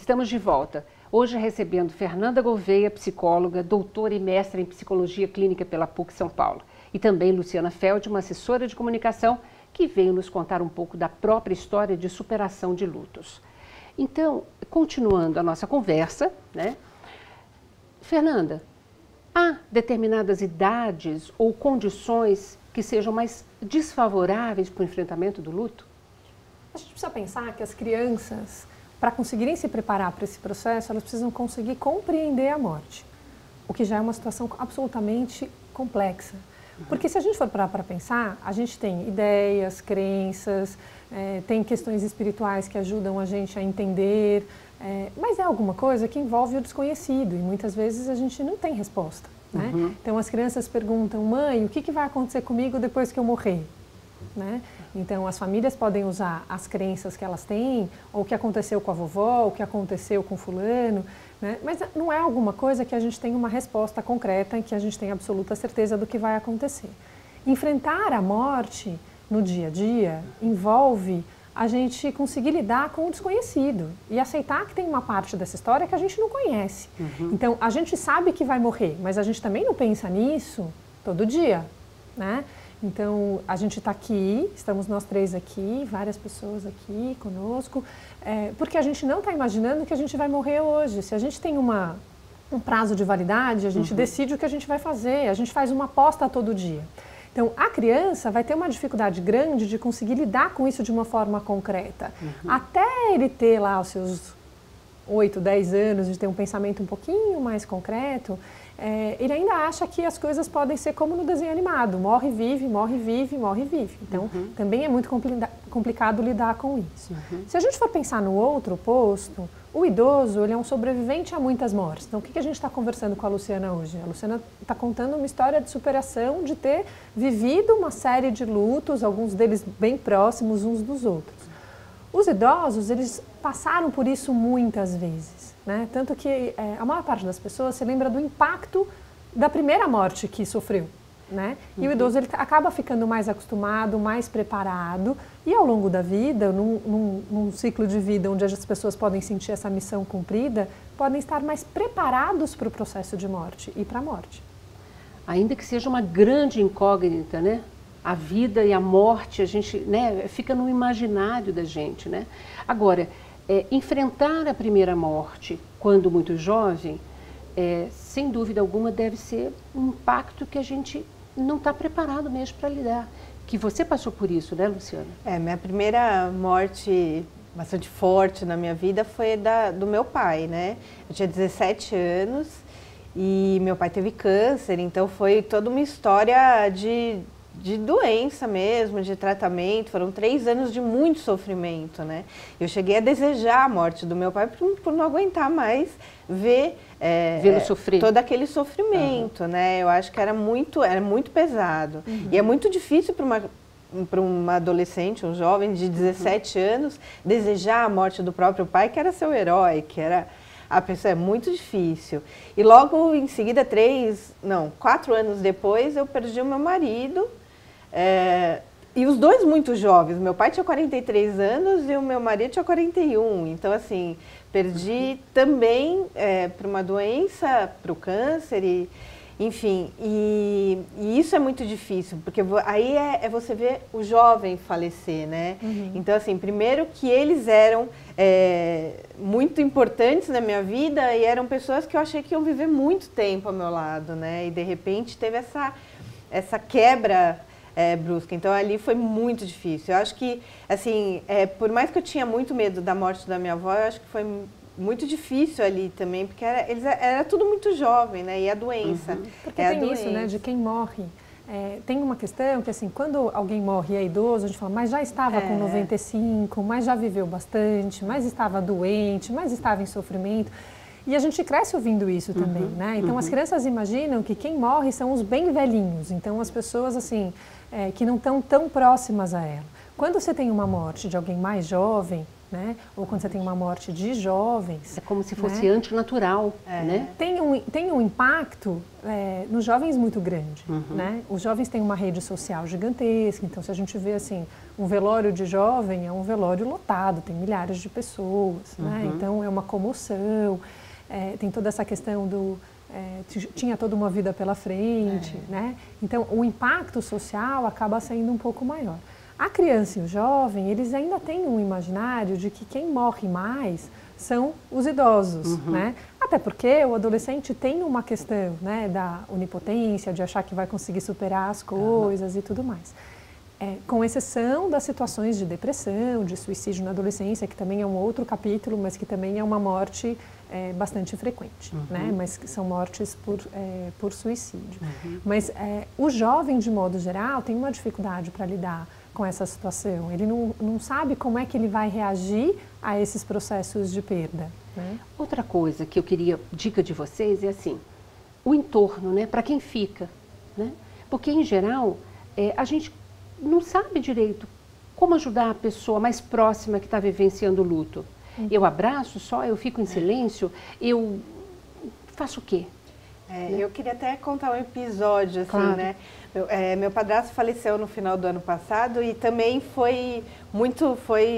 Estamos de volta. Hoje recebendo Fernanda Gouveia, psicóloga, doutora e mestre em psicologia clínica pela PUC São Paulo. E também Luciana Feld, uma assessora de comunicação, que veio nos contar um pouco da própria história de superação de lutos. Então, continuando a nossa conversa, né? Fernanda, há determinadas idades ou condições que sejam mais desfavoráveis para o enfrentamento do luto? A gente precisa pensar que as crianças, para conseguirem se preparar para esse processo, elas precisam conseguir compreender a morte, o que já é uma situação absolutamente complexa. Porque se a gente for parar para pensar, a gente tem ideias, crenças, tem questões espirituais que ajudam a gente a entender, mas é alguma coisa que envolve o desconhecido e muitas vezes a gente não tem resposta, né? Então as crianças perguntam, mãe, o que vai acontecer comigo depois que eu morrer? Né? Então as famílias podem usar as crenças que elas têm, ou o que aconteceu com a vovó, o que aconteceu com fulano, né? Mas não é alguma coisa que a gente tenha uma resposta concreta e que a gente tenha absoluta certeza do que vai acontecer. Enfrentar a morte no dia a dia envolve a gente conseguir lidar com o desconhecido e aceitar que tem uma parte dessa história que a gente não conhece. Então a gente sabe que vai morrer, mas a gente também não pensa nisso todo dia, né? Então, a gente está aqui, estamos nós três aqui, várias pessoas aqui conosco, porque a gente não está imaginando que a gente vai morrer hoje. Se a gente tem um prazo de validade, a gente decide o que a gente vai fazer, a gente faz uma aposta todo dia. Então, a criança vai ter uma dificuldade grande de conseguir lidar com isso de uma forma concreta. Até ele ter lá os seus 8, 10 anos, de ter um pensamento um pouquinho mais concreto, ele ainda acha que as coisas podem ser como no desenho animado, morre, vive, morre, vive, morre, vive. Então, também é muito complicado lidar com isso. Se a gente for pensar no outro oposto, o idoso, ele é um sobrevivente a muitas mortes. Então, o que a gente está conversando com a Luciana hoje? A Luciana está contando uma história de superação, de ter vivido uma série de lutos, alguns deles bem próximos uns dos outros. Os idosos, eles passaram por isso muitas vezes, né? Tanto que a maior parte das pessoas se lembra do impacto da primeira morte que sofreu, né? E o idoso, ele acaba ficando mais acostumado, mais preparado, e ao longo da vida, num ciclo de vida onde as pessoas podem sentir essa missão cumprida, podem estar mais preparados para o processo de morte e para a morte. Ainda que seja uma grande incógnita, né? A vida e a morte, a gente, né, fica no imaginário da gente, né? Agora, enfrentar a primeira morte quando muito jovem, sem dúvida alguma, deve ser um impacto que a gente não está preparado mesmo para lidar. Que você passou por isso, né, Luciana? Minha primeira morte bastante forte na minha vida foi do meu pai, né? Eu tinha 17 anos e meu pai teve câncer, então foi toda uma história de doença mesmo, de tratamento. Foram 3 anos de muito sofrimento, né? Eu cheguei a desejar a morte do meu pai por não aguentar mais vê-lo sofrer. Todo aquele sofrimento, né? Eu acho que era muito pesado. E é muito difícil para uma adolescente, um jovem de 17 anos, desejar a morte do próprio pai, que era seu herói, que era a pessoa. É muito difícil. E logo em seguida, 4 anos depois, eu perdi o meu marido. E os dois muito jovens. Meu pai tinha 43 anos e o meu marido tinha 41. Então, assim, perdi também para uma doença, para o câncer, enfim. E isso é muito difícil, porque aí você vê o jovem falecer, né? Então, assim, primeiro que eles eram muito importantes na minha vida e eram pessoas que eu achei que iam viver muito tempo ao meu lado, né? E, de repente, teve essa quebra brusca. Então, ali foi muito difícil. Eu acho que, assim, por mais que eu tinha muito medo da morte da minha avó, eu acho que foi muito difícil ali também, porque era tudo muito jovem, né? E a doença. Porque tem isso, né? De quem morre. Tem uma questão que, assim, quando alguém morre e é idoso, a gente fala, mas já estava com 95, mas já viveu bastante, mas estava doente, mas estava em sofrimento. E a gente cresce ouvindo isso também, né? Então, as crianças imaginam que quem morre são os bem velhinhos. Então, as pessoas, assim, que não estão tão próximas a ela. Quando você tem uma morte de alguém mais jovem, né? Ou quando você tem uma morte de jovens. É como se fosse antinatural, né? Tem um impacto nos jovens muito grande, né? Os jovens têm uma rede social gigantesca, então se a gente vê assim, um velório de jovem é um velório lotado, tem milhares de pessoas, né? Então é uma comoção, tem toda essa questão do... tinha toda uma vida pela frente, né? Então o impacto social acaba sendo um pouco maior. A criança e o jovem, eles ainda têm um imaginário de que quem morre mais são os idosos, né? Até porque o adolescente tem uma questão, né, da onipotência, de achar que vai conseguir superar as coisas e tudo mais. Com exceção das situações de depressão, de suicídio na adolescência, que também é um outro capítulo, mas que também é uma morte bastante frequente, né? Mas que são mortes por suicídio. Mas o jovem, de modo geral, tem uma dificuldade para lidar com essa situação. Ele não sabe como é que ele vai reagir a esses processos de perda, né? Outra coisa que eu queria, dica de vocês, é assim, o entorno, né? Para quem fica, né? Porque, em geral, a gente não sabe direito como ajudar a pessoa mais próxima que está vivenciando o luto. Eu abraço só, eu fico em silêncio, eu faço o quê? Eu queria até contar um episódio, assim, né? Meu padrasto faleceu no final do ano passado e também foi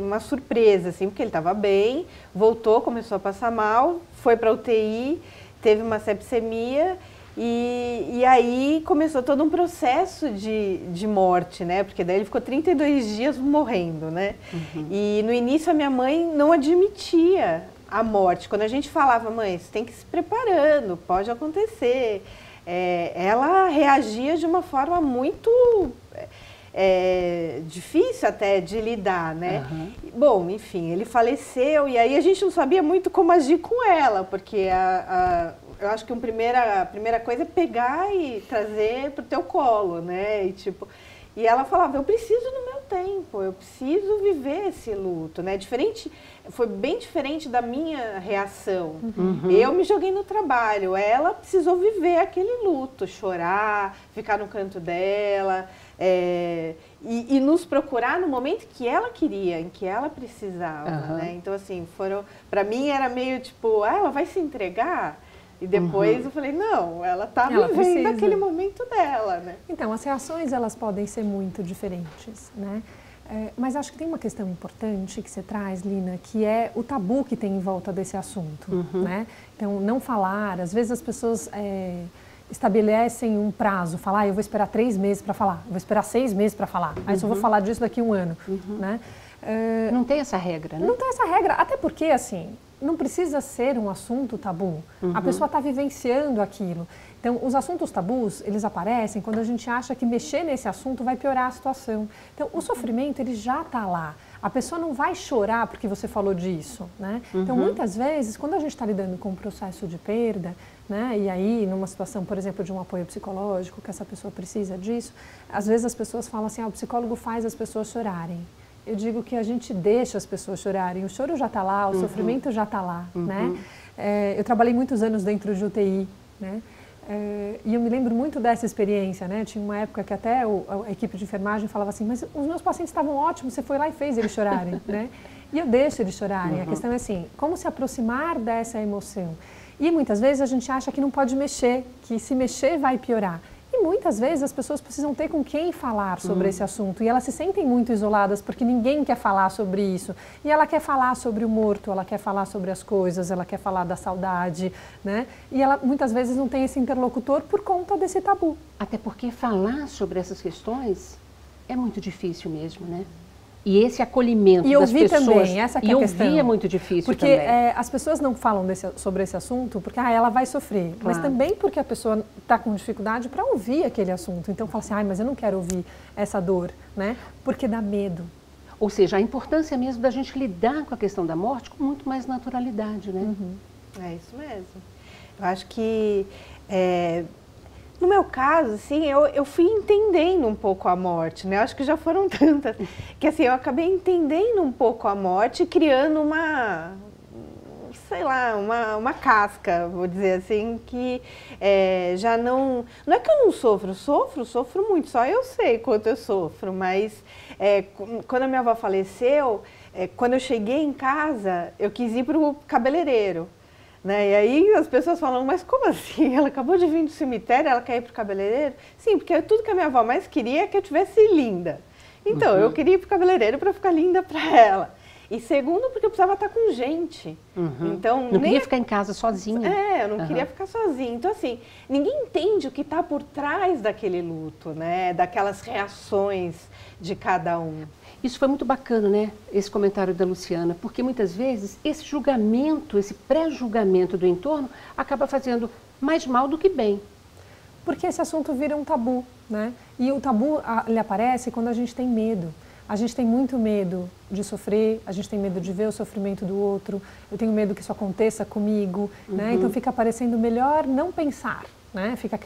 uma surpresa, assim, porque ele estava bem, voltou, começou a passar mal, foi para a UTI, teve uma sepsemia e aí começou todo um processo de morte, né? Porque daí ele ficou 32 dias morrendo, né? E no início a minha mãe não admitia a morte. Quando a gente falava, mãe, você tem que ir se preparando, pode acontecer. Ela reagia de uma forma muito difícil até de lidar, né? Bom, enfim, ele faleceu e aí a gente não sabia muito como agir com ela, porque eu acho que a primeira coisa é pegar e trazer para o teu colo, né? E ela falava, eu preciso do meu tempo, eu preciso viver esse luto, né? Foi bem diferente da minha reação. Eu me joguei no trabalho, ela precisou viver aquele luto, chorar, ficar no canto dela, e nos procurar no momento que ela queria, em que ela precisava, né? Então, assim, para mim era meio tipo, ela vai se entregar? E depois eu falei, não, ela está vivendo aquele momento dela, né? Então, as reações, elas podem ser muito diferentes, né? Mas acho que tem uma questão importante que você traz, Lina, que é o tabu que tem em volta desse assunto, né? Então, não falar, às vezes as pessoas estabelecem um prazo, falar, eu vou esperar 3 meses para falar, eu vou esperar 6 meses para falar, aí só vou falar disso daqui a 1 ano, né? Não tem essa regra, né? Não tem essa regra, até porque, assim, não precisa ser um assunto tabu. A pessoa está vivenciando aquilo. Então, os assuntos tabus, eles aparecem quando a gente acha que mexer nesse assunto vai piorar a situação. Então, o sofrimento, ele já está lá. A pessoa não vai chorar porque você falou disso, né? Então, muitas vezes, quando a gente está lidando com um processo de perda, né? E aí, numa situação, por exemplo, de um apoio psicológico, que essa pessoa precisa disso, às vezes as pessoas falam assim, o psicólogo faz as pessoas chorarem. Eu digo que a gente deixa as pessoas chorarem, o choro já está lá, o sofrimento já está lá, né? Eu trabalhei muitos anos dentro de UTI, né? E eu me lembro muito dessa experiência, né? Tinha uma época que até a equipe de enfermagem falava assim, mas os meus pacientes estavam ótimos, você foi lá e fez eles chorarem, né? E eu deixo eles chorarem. A questão é assim, como se aproximar dessa emoção? E muitas vezes a gente acha que não pode mexer, que se mexer vai piorar. E muitas vezes as pessoas precisam ter com quem falar sobre esse assunto e elas se sentem muito isoladas porque ninguém quer falar sobre isso. E ela quer falar sobre o morto, ela quer falar sobre as coisas, ela quer falar da saudade, né? E ela muitas vezes não tem esse interlocutor por conta desse tabu. Até porque falar sobre essas questões é muito difícil mesmo, né? E esse acolhimento das pessoas... E ouvir também, essa que é a questão. Ouvir é muito difícil porque, também. As pessoas não falam sobre esse assunto porque ela vai sofrer. Claro. Mas também porque a pessoa está com dificuldade para ouvir aquele assunto. Então fala assim, mas eu não quero ouvir essa dor, né? Porque dá medo. Ou seja, a importância mesmo da gente lidar com a questão da morte com muito mais naturalidade, né? É isso mesmo. Eu acho que... No meu caso, assim, eu fui entendendo um pouco a morte, né? Eu acho que já foram tantas, que assim, eu acabei entendendo um pouco a morte, criando sei lá, uma casca, vou dizer assim, que já não... Não é que eu não sofro muito, só eu sei quanto eu sofro, mas quando a minha avó faleceu, quando eu cheguei em casa, eu quis ir para o cabeleireiro. Né? E aí as pessoas falam, mas como assim? Ela acabou de vir do cemitério, ela quer ir para o cabeleireiro? Sim, porque tudo que a minha avó mais queria é que eu tivesse linda. Então, eu queria ir para o cabeleireiro para ficar linda para ela. E segundo, porque eu precisava estar com gente. Então, não queria ficar em casa sozinha. Eu não queria ficar sozinha. Então, assim, ninguém entende o que está por trás daquele luto, né? Daquelas reações de cada um. Isso foi muito bacana, né? Esse comentário da Luciana, porque muitas vezes esse julgamento, esse pré-julgamento do entorno acaba fazendo mais mal do que bem. Porque esse assunto vira um tabu, né? E o tabu, ele aparece quando a gente tem medo. A gente tem muito medo de sofrer, a gente tem medo de ver o sofrimento do outro, eu tenho medo que isso aconteça comigo, né? Então fica parecendo melhor não pensar, né? Fica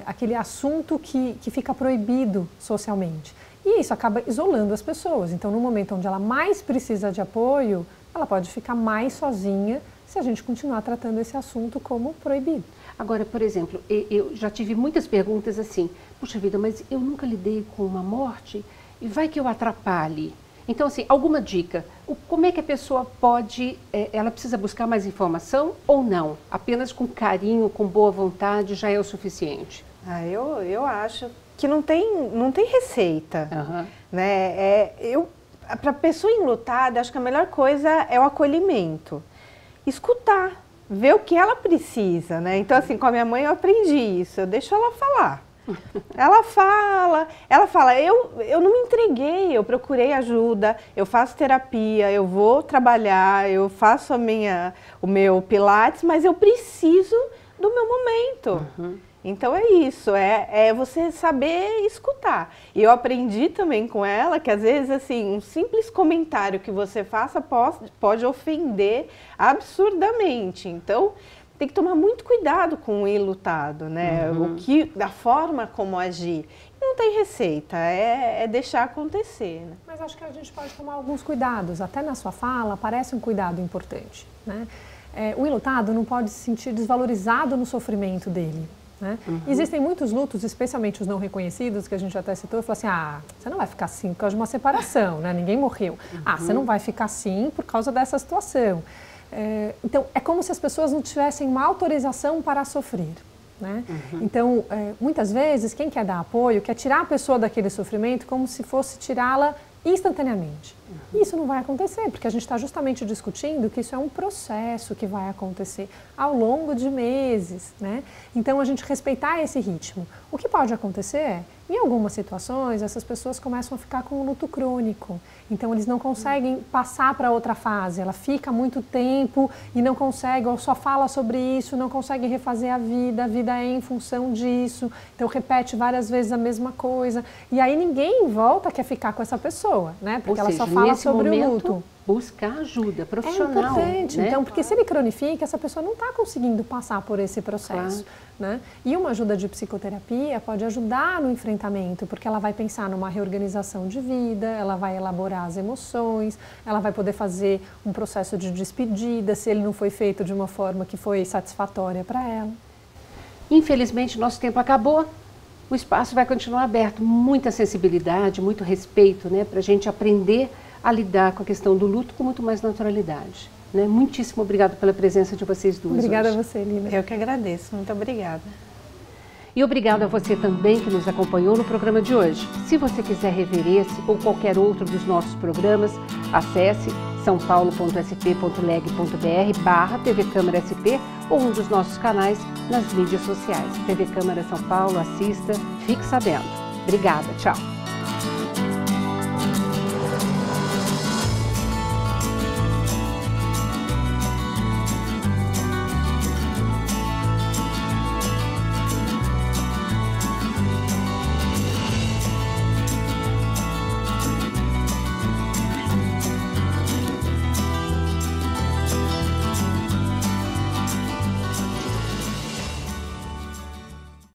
aquele assunto que fica proibido socialmente. E isso acaba isolando as pessoas. Então, no momento onde ela mais precisa de apoio, ela pode ficar mais sozinha se a gente continuar tratando esse assunto como proibido. Agora, por exemplo, eu já tive muitas perguntas assim, puxa vida, mas eu nunca lidei com uma morte e vai que eu atrapalhe. Então, assim, alguma dica? Como é que a pessoa pode, ela precisa buscar mais informação ou não? Apenas com carinho, com boa vontade já é o suficiente? Eu acho que não tem receita, né? Para a pessoa enlutada, acho que a melhor coisa é o acolhimento. Escutar, ver o que ela precisa, né? Então, assim, com a minha mãe eu aprendi isso, eu deixo ela falar. Ela fala, eu não me entreguei, eu procurei ajuda, eu faço terapia, eu vou trabalhar, eu faço o meu pilates, mas eu preciso do meu momento. Então é isso, é você saber escutar. E eu aprendi também com ela que às vezes assim, um simples comentário que você faça pode ofender absurdamente. Então tem que tomar muito cuidado com o enlutado, né? Da forma como agir. Não tem receita, é deixar acontecer. Né? Mas acho que a gente pode tomar alguns cuidados. Até na sua fala parece um cuidado importante, né? O enlutado não pode se sentir desvalorizado no sofrimento dele. Né? Existem muitos lutos, especialmente os não reconhecidos, que a gente até citou, e falou assim, você não vai ficar assim por causa de uma separação, né? Ninguém morreu. Você não vai ficar assim por causa dessa situação. Então, é como se as pessoas não tivessem uma autorização para sofrer. Né? Então, muitas vezes, quem quer dar apoio quer tirar a pessoa daquele sofrimento como se fosse tirá-la instantaneamente. E isso não vai acontecer, porque a gente está justamente discutindo que isso é um processo que vai acontecer ao longo de meses, né? Então, a gente respeitar esse ritmo. O que pode acontecer em algumas situações, essas pessoas começam a ficar com um luto crônico. Então, eles não conseguem passar para outra fase. Ela fica muito tempo e não consegue, ou só fala sobre isso, não consegue refazer a vida é em função disso. Então, repete várias vezes a mesma coisa. E aí, ninguém em volta quer ficar com essa pessoa, né? Porque ela só fala sobre o luto. Buscar ajuda profissional. É importante, né? Então, porque se ele cronifica, essa pessoa não está conseguindo passar por esse processo. Né? E uma ajuda de psicoterapia pode ajudar no enfrentamento, porque ela vai pensar numa reorganização de vida, ela vai elaborar as emoções, ela vai poder fazer um processo de despedida, se ele não foi feito de uma forma que foi satisfatória para ela. Infelizmente, nosso tempo acabou. O espaço vai continuar aberto. Muita sensibilidade, muito respeito, né? Para a gente aprender a lidar com a questão do luto com muito mais naturalidade. Né? Muitíssimo obrigada pela presença de vocês duas. Obrigada hoje. a você, Lina. Eu que agradeço. Muito obrigada. E obrigada a você também que nos acompanhou no programa de hoje. Se você quiser rever esse ou qualquer outro dos nossos programas, acesse saopaulo.sp.leg.br/TV Câmara SP ou um dos nossos canais nas mídias sociais. TV Câmara São Paulo, assista, fique sabendo. Obrigada, tchau.